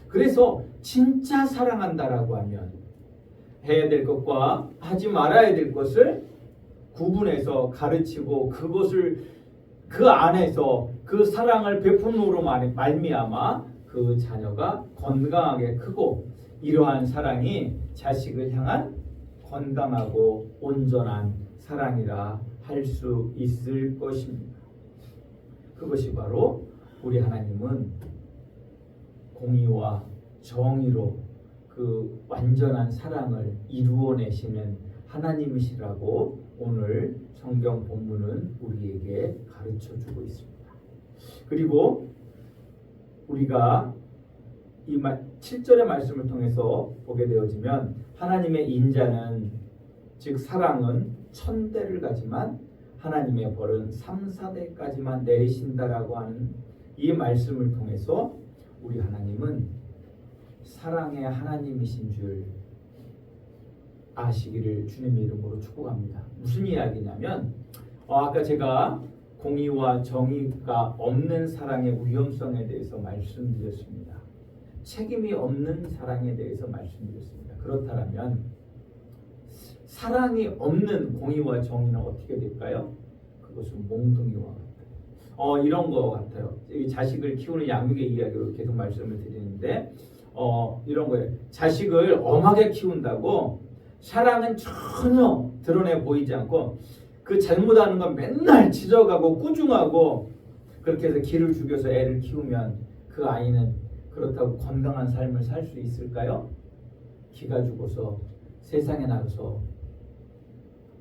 그래서 진짜 사랑한다라고 하면 해야 될 것과 하지 말아야 될 것을 구분해서 가르치고 그것을 그 안에서 그 사랑을 베품으로 말미암아 그 자녀가 건강하게 크고 이러한 사랑이 자식을 향한 건강하고 온전한 사랑이라 할 수 있을 것입니다. 그것이 바로 우리 하나님은 공의와 정의로 그 완전한 사랑을 이루어내시는 하나님이시라고 오늘 성경 본문은 우리에게 가르쳐주고 있습니다. 그리고 우리가 이 7절의 말씀을 통해서 보게 되어지면 하나님의 인자는 즉 사랑은 1000대를 가지만 하나님의 벌은 3, 4대까지만 내리신다라고 하는 이 말씀을 통해서 우리 하나님은 사랑의 하나님이신 줄 아시기를 주님의 이름으로 축복합니다. 무슨 이야기냐면 아까 제가 공의와 정의가 없는 사랑의 위험성에 대해서 말씀드렸습니다. 책임이 없는 사랑에 대해서 말씀드렸습니다. 그렇다면 사랑이 없는 공의와 정의는 어떻게 될까요? 그것은 몽둥이와 같아요. 이런 거 같아요. 이 자식을 키우는 양육의 이야기로 계속 말씀을 드리는데 이런 거예요. 자식을 엄하게 키운다고 사랑은 전혀 드러내 보이지 않고 그 잘못하는 건 맨날 지적하고 꾸중하고 그렇게 해서 기를 죽여서 애를 키우면 그 아이는 그렇다고 건강한 삶을 살 수 있을까요? 기가 죽어서 세상에 나가서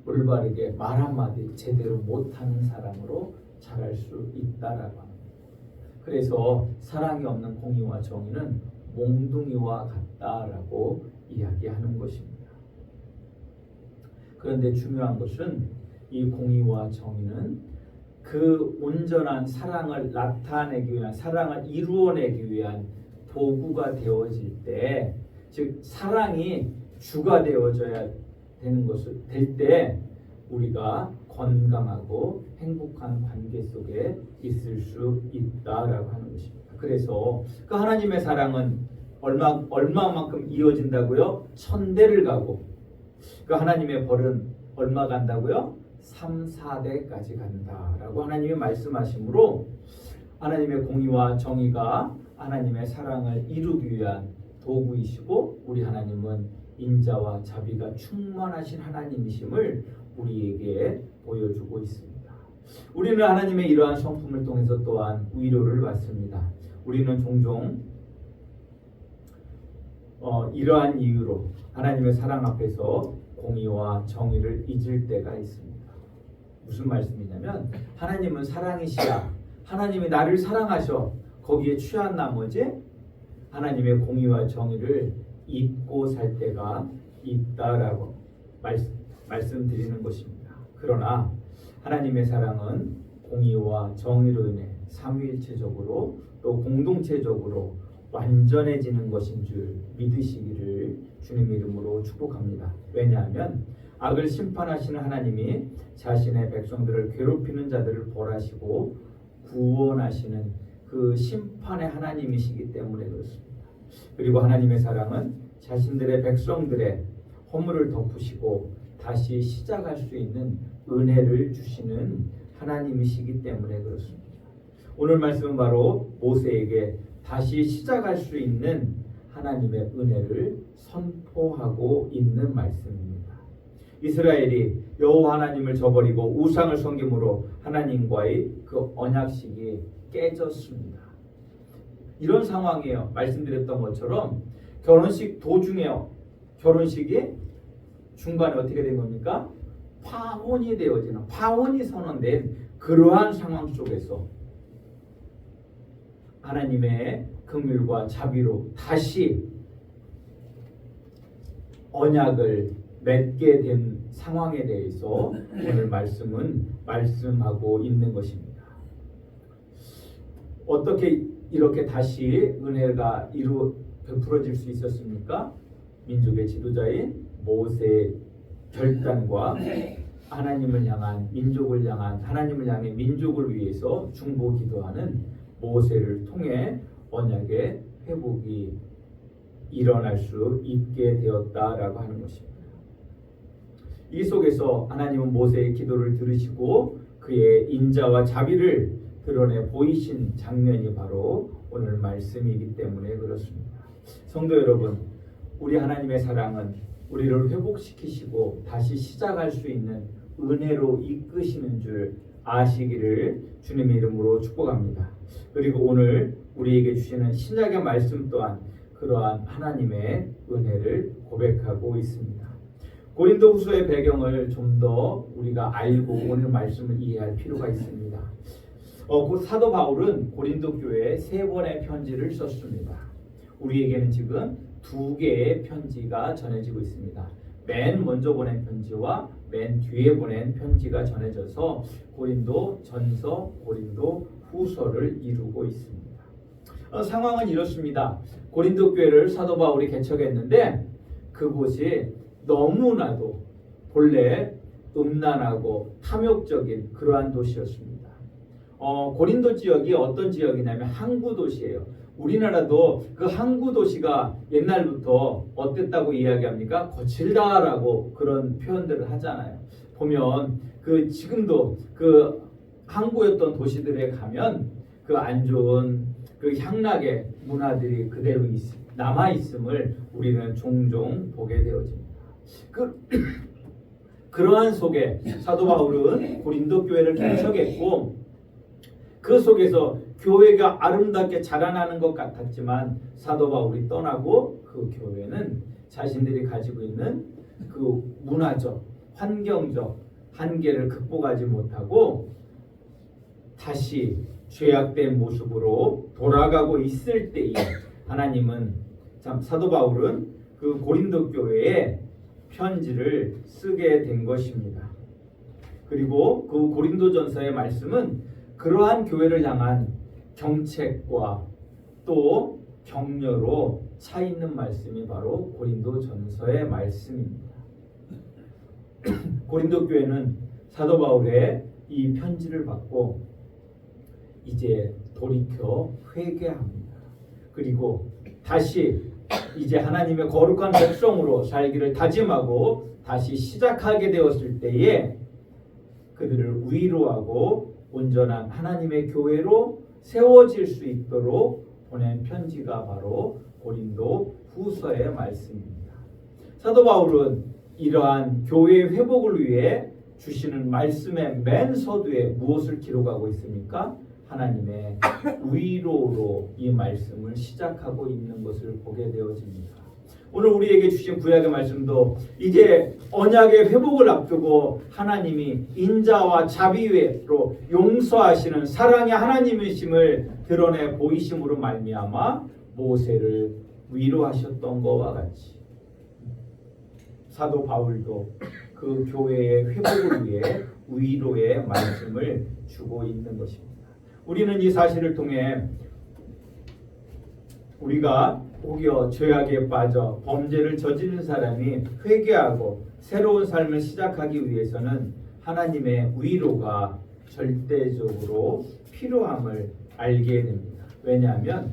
올바르게 말 한마디 제대로 못하는 사람으로 자랄 수 있다라고 합니다. 그래서 사랑이 없는 공의와 정의는 몽둥이와 같다라고 이야기하는 것입니다. 그런데 중요한 것은 이 공의와 정의는 그 온전한 사랑을 나타내기 위한, 사랑을 이루어내기 위한 도구가 되어질 때, 즉 사랑이 주가 되어져야 되는 것을 될 때 우리가 건강하고 행복한 관계 속에 있을 수 있다라고 하는 것입니다. 그래서 그 하나님의 사랑은 얼마만큼 이어진다고요? 1000대를 가고, 그 하나님의 벌은 얼마 간다고요? 3, 4대까지 간다라고 하나님이 말씀하시므로 하나님의 공의와 정의가 하나님의 사랑을 이루기 위한 도구이시고, 우리 하나님은 인자와 자비가 충만하신 하나님이심을 우리에게 보여주고 있습니다. 우리는 하나님의 이러한 성품을 통해서 또한 위로를 받습니다. 우리는 종종 이러한 이유로 하나님의 사랑 앞에서 공의와 정의를 잊을 때가 있습니다. 무슨 말씀이냐면, 하나님은 사랑이시라, 하나님이 나를 사랑하셔, 거기에 취한 나머지 하나님의 공의와 정의를 잊고 살 때가 있다라고 말씀드리는 것입니다. 그러나 하나님의 사랑은 공의와 정의로 인해 삼위일체적으로 또 공동체적으로 완전해지는 것인 줄 믿으시기를 주님 이름으로 축복합니다. 왜냐하면 악을 심판하시는 하나님이 자신의 백성들을 괴롭히는 자들을 벌하시고 구원하시는 그 심판의 하나님이시기 때문에 그렇습니다. 그리고 하나님의 사랑은 자신들의 백성들의 허물을 덮으시고 다시 시작할 수 있는 은혜를 주시는 하나님이시기 때문에 그렇습니다. 오늘 말씀은 바로 모세에게 다시 시작할 수 있는 하나님의 은혜를 선포하고 있는 말씀입니다. 이스라엘이 여호와 하나님을 저버리고 우상을 섬김으로 하나님과의 그 언약식이 깨졌습니다. 이런 상황이에요. 말씀드렸던 것처럼 결혼식 도중에요. 결혼식이 중간에 어떻게 된 겁니까? 파혼이 되어지는, 파혼이 선언된 그러한 상황 속에서 하나님의 긍휼과 자비로 다시 언약을 맺게 된 상황에 대해서 오늘 말씀은 말씀하고 있는 것입니다. 어떻게 이렇게 다시 은혜가 베풀어질 수 있었습니까? 민족의 지도자인 모세의 결단과 하나님을 향한, 민족을 향한, 하나님을 향해 민족을 위해서 중보 기도하는 모세를 통해 언약의 회복이 일어날 수 있게 되었다라고 하는 것입니다. 이 속에서 하나님은 모세의 기도를 들으시고 그의 인자와 자비를 드러내 보이신 장면이 바로 오늘 말씀이기 때문에 그렇습니다. 성도 여러분, 우리 하나님의 사랑은 우리를 회복시키시고 다시 시작할 수 있는 은혜로 이끄시는 줄 아시기를 주님의 이름으로 축복합니다. 그리고 오늘 우리에게 주시는 신약의 말씀 또한 그러한 하나님의 은혜를 고백하고 있습니다. 고린도후서의 배경을 좀 더 우리가 알고 오늘 말씀을 이해할 필요가 있습니다. 사도 바울은 고린도 교회에 3번의 편지를 썼습니다. 우리에게는 지금 2개의 편지가 전해지고 있습니다. 맨 먼저 보낸 편지와 맨 뒤에 보낸 편지가 전해져서 고린도 전서, 고린도 후서를 이루고 있습니다. 상황은 이렇습니다. 고린도 교회를 사도 바울이 개척했는데 그곳이 너무나도 본래 음란하고 탐욕적인 그러한 도시였습니다. 고린도 지역이 어떤 지역이냐면 항구 도시예요. 우리나라도 그 항구 도시가 옛날부터 어땠다고 이야기합니까? 거칠다라고 그런 표현들을 하잖아요. 보면 그 지금도 그 항구였던 도시들에 가면 그 안 좋은 그 향락의 문화들이 그대로 남아 있음을 우리는 종종 보게 되어집니다. 그러한 속에 사도 바울은 고린도 교회를 개척했고 그 속에서 교회가 아름답게 자라나는 것 같았지만 사도 바울이 떠나고 그 교회는 자신들이 가지고 있는 그 문화적, 환경적 한계를 극복하지 못하고 다시 죄악된 모습으로 돌아가고 있을 때에 하나님은 사도 바울은 그 고린도 교회에 편지를 쓰게 된 것입니다. 그리고 그 고린도전서의 말씀은 그러한 교회를 향한 경책과 또 격려로 차 있는 말씀이 바로 고린도전서의 말씀입니다. 고린도 교회는 사도 바울의 이 편지를 받고 이제 돌이켜 회개합니다. 그리고 다시 이제 하나님의 거룩한 백성으로 살기를 다짐하고 다시 시작하게 되었을 때에 그들을 위로하고 온전한 하나님의 교회로 세워질 수 있도록 보낸 편지가 바로 고린도 후서의 말씀입니다. 사도 바울은 이러한 교회의 회복을 위해 주시는 말씀의 맨 서두에 무엇을 기록하고 있습니까? 하나님의 위로로 이 말씀을 시작하고 있는 것을 보게 되어집니다. 오늘 우리에게 주신 구약의 말씀도 이제 언약의 회복을 앞두고 하나님이 인자와 자비로 용서하시는 사랑의 하나님이심을 드러내 보이심으로 말미암아 모세를 위로하셨던 것과 같이 사도 바울도 그 교회의 회복을 위해 위로의 말씀을 주고 있는 것입니다. 우리는 이 사실을 통해 우리가 혹여 죄악에 빠져 범죄를 저지른 사람이 회개하고 새로운 삶을 시작하기 위해서는 하나님의 위로가 절대적으로 필요함을 알게 됩니다. 왜냐하면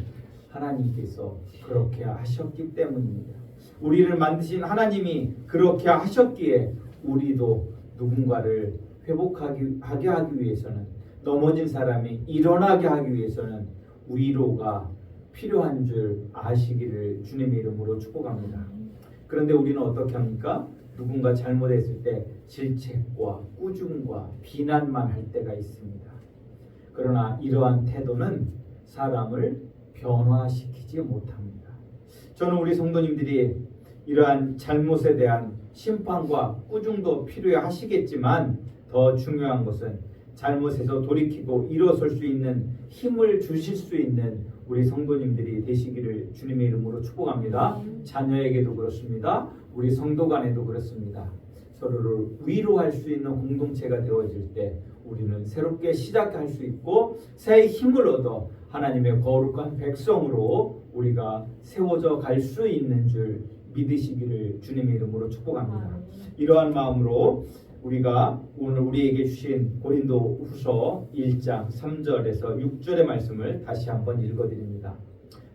하나님께서 그렇게 하셨기 때문입니다. 우리를 만드신 하나님이 그렇게 하셨기에 우리도 누군가를 회복하게 하기 위해서는 넘어진 사람이 일어나게 하기 위해서는 위로가 필요한 줄 아시기를 주님의 이름으로 축복합니다. 그런데 우리는 어떻게 합니까? 누군가 잘못했을 때 질책과 꾸중과 비난만 할 때가 있습니다. 그러나 이러한 태도는 사람을 변화시키지 못합니다. 저는 우리 성도님들이 이러한 잘못에 대한 심판과 꾸중도 필요해 하시겠지만 더 중요한 것은 잘못에서 돌이키고 일어설 수 있는 힘을 주실 수 있는 우리 성도님들이 되시기를 주님의 이름으로 축복합니다. 자녀에게도 그렇습니다. 우리 성도 간에도 그렇습니다. 서로를 위로할 수 있는 공동체가 되어질 때 우리는 새롭게 시작할 수 있고 새 힘을 얻어 하나님의 거룩한 백성으로 우리가 세워져 갈 수 있는 줄 믿으시기를 주님의 이름으로 축복합니다. 이러한 마음으로 우리가 오늘 우리에게 주신 고린도 후서 1장 3절에서 6절의 말씀을 다시 한번 읽어드립니다.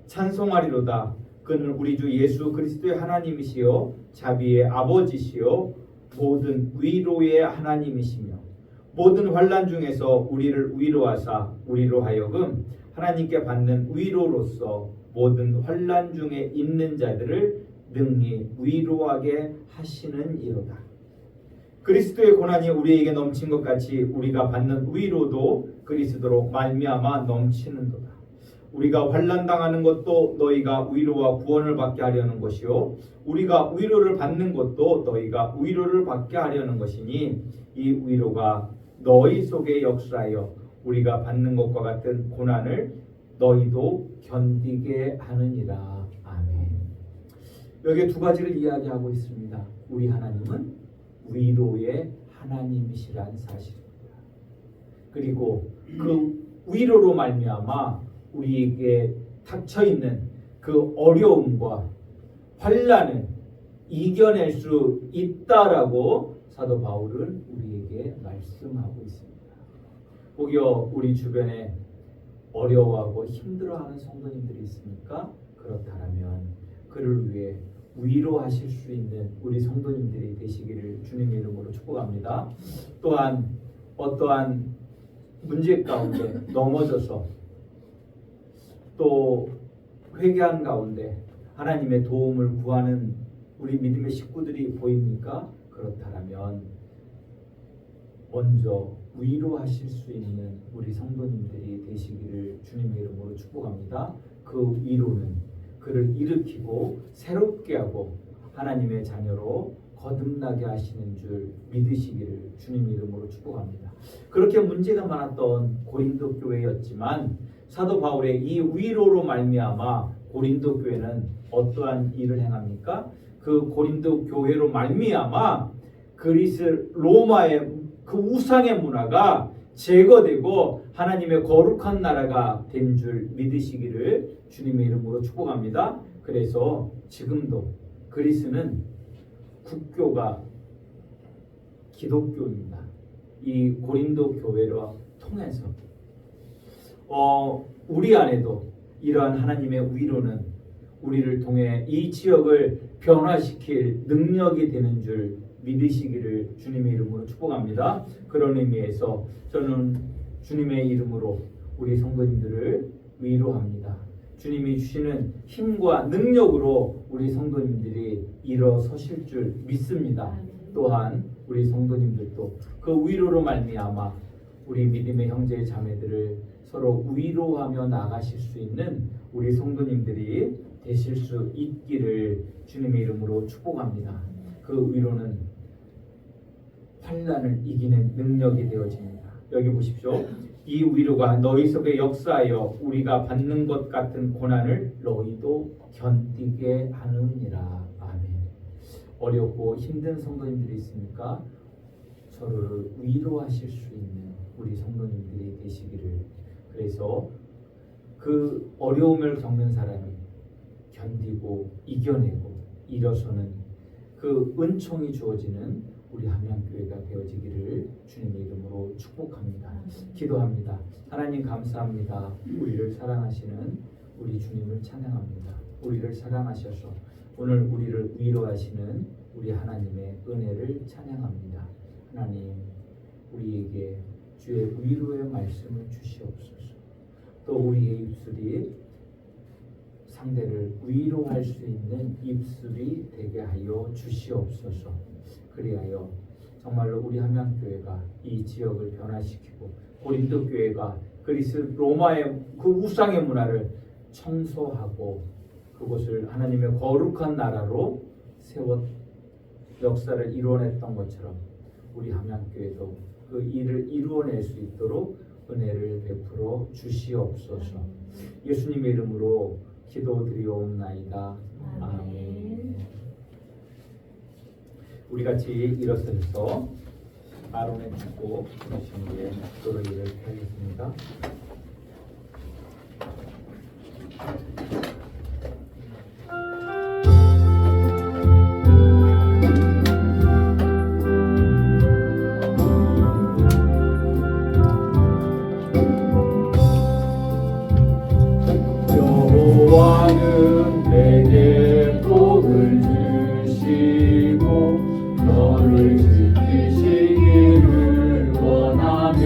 찬송하리로다. 그는 우리 주 예수 그리스도의 하나님이시요 자비의 아버지시요 모든 위로의 하나님이시며 모든 환난 중에서 우리를 위로하사 우리로 하여금 하나님께 받는 위로로서 모든 환난 중에 있는 자들을 능히 위로하게 하시는 이로다. 그리스도의 고난이 우리에게 넘친 것 같이 우리가 받는 위로도 그리스도로 말미암아 넘치는도다. 우리가 환난 당하는 것도 너희가 위로와 구원을 받게 하려는 것이요 우리가 위로를 받는 것도 너희가 위로를 받게 하려는 것이니 이 위로가 너희 속에 역사하여 우리가 받는 것과 같은 고난을 너희도 견디게 하느니라. 아멘. 여기 두 가지를 이야기하고 있습니다. 우리 하나님은 위로의 하나님이시라는 사실입니다. 그리고 그 위로로 말미암아 우리에게 닥쳐 있는 그 어려움과 환난을 이겨낼 수 있다라고 사도 바울은 우리에게 말씀하고 있습니다. 혹여 우리 주변에 어려워하고 힘들어하는 성도님들이 있습니까? 그렇다면 그를 위해 위로하실 수 있는 우리 성도님들이 되시기를 주님의 이름으로 축복합니다. 또한 어떠한 문제 가운데 넘어져서 또 회개한 가운데 하나님의 도움을 구하는 우리 믿음의 식구들이 보입니까? 그렇다면 먼저 위로하실 수 있는 우리 성도님들이 되시기를 주님의 이름으로 축복합니다. 그 위로는 그를 일으키고 새롭게 하고 하나님의 자녀로 거듭나게 하시는 줄 믿으시기를 주님의 이름으로 축복합니다. 그렇게 문제가 많았던 고린도 교회였지만 사도 바울의 이 위로로 말미암아 고린도 교회는 어떠한 일을 행합니까? 그 고린도 교회로 말미암아 그리스 로마의 그 우상의 문화가 제거되고 하나님의 거룩한 나라가 된 줄 믿으시기를 주님의 이름으로 축복합니다. 그래서 지금도 그리스는 국교가 기독교입니다. 이 고린도 교회로 통해서 우리 안에도 이러한 하나님의 위로는 우리를 통해 이 지역을 변화시킬 능력이 되는 줄 믿으시기를 주님의 이름으로 축복합니다. 그런 의미에서 저는 주님의 이름으로 우리 성도님들을 위로합니다. 주님이 주시는 힘과 능력으로 우리 성도님들이 일어서실 줄 믿습니다. 또한 우리 성도님들도 그 위로로 말미암아 우리 믿음의 형제 자매들을 서로 위로하며 나가실 수 있는 우리 성도님들이 되실 수 있기를 주님의 이름으로 축복합니다. 그 위로는 환난을 이기는 능력이 되어집니다. 여기 보십시오. 이 위로가 너희 속에 역사하여 우리가 받는 것 같은 고난을 너희도 견디게 하느니라. 아멘. 어렵고 힘든 성도님들이 있습니까? 서로를 위로하실 수 있는 우리 성도님들이 되시기를. 그래서 그 어려움을 겪는 사람이 견디고 이겨내고 일어서는 그 은총이 주어지는 우리 함양교회가 되어지기를 주님의 이름으로 축복합니다. 기도합니다. 하나님 감사합니다. 우리를 사랑하시는 우리 주님을 찬양합니다. 우리를 사랑하셔서 오늘 우리를 위로하시는 우리 하나님의 은혜를 찬양합니다. 하나님 우리에게 주의 위로의 말씀을 주시옵소서. 또 우리의 입술이 상대를 위로할 수 있는 입술이 되게 하여 주시옵소서. 그리하여 정말로 우리 함양교회가 이 지역을 변화시키고 고린도 교회가 그리스 로마의 그 우상의 문화를 청소하고 그곳을 하나님의 거룩한 나라로 세워 역사를 이루어냈던 것처럼 우리 함양교회도 그 일을 이루어낼 수 있도록 은혜를 베풀어 주시옵소서. 예수님의 이름으로 기도드리옵나이다. 아멘. 우리 같이 일어서서 아론의 축복 부르신 후에 노래를 하겠습니다. 여호와는 내게 복을 주시고 너를 지키시기를 원하며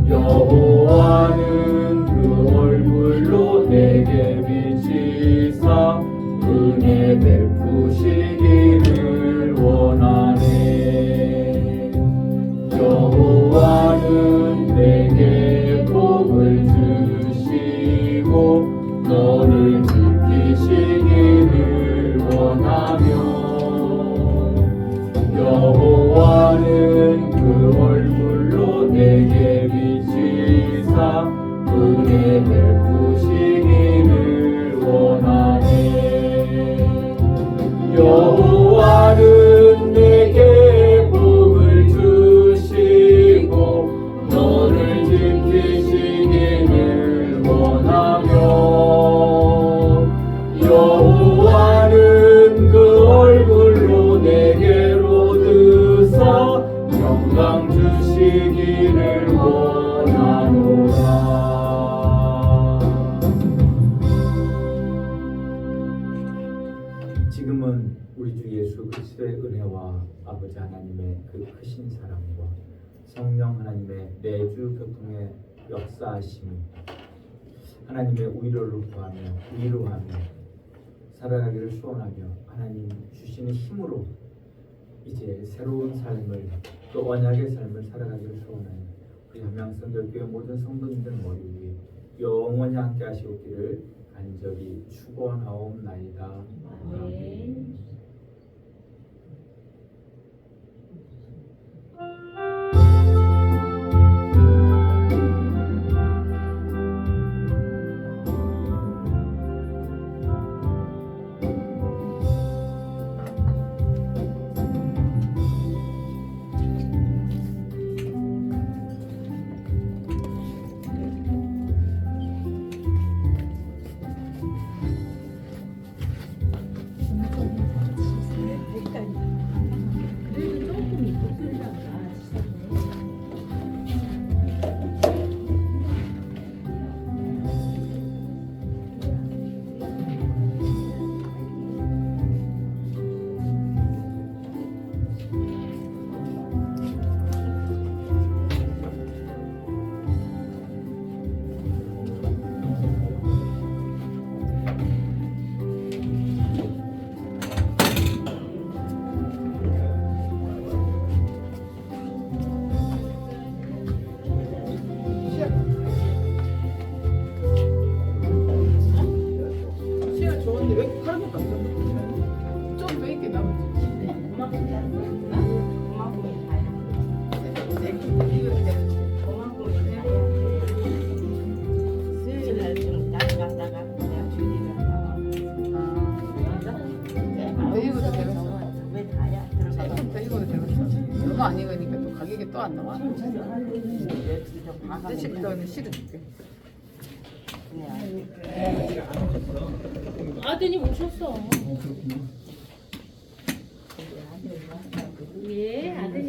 여호와는 그 얼굴로 내게 비치사 은혜 베푸시기를 원하네. 여호와는 내게 복을 주시고 너를 지키시기를 원하며 여호와는 그 얼굴 아버지 하나님의 그 크신 사랑과 성령 하나님의 매주 교통의 역사하심이 하나님의 위로를 구하며 위로하며 살아가기를 소원하며 하나님 주시는 힘으로 이제 새로운 삶을 또 언약의 삶을 살아가기를 소원하며 우리 한명성결교회 모든 성도님들 머리 위에 영원히 함께 하시옵기를 간절히 축원하옵나이다. 아멘. 그래도 조금 이쁜 소리가 시야 좋은데 왜 이렇게 하는 것도 안 돼? 좀왜 이렇게 나오지? 그만큼이 다야. 이거 되는데. 그만큼이 다야. 수요일 날좀 나갔다가 그냥 주일에 나와. 더 익어도 되겠어. 왜 다야? 들어가. 더 익어도 되겠어. 얼마 안 익으니까 또 가격이 또 안 나와. 대신 너는 실어줄게. 아드님 오셨어. 예, 아드님.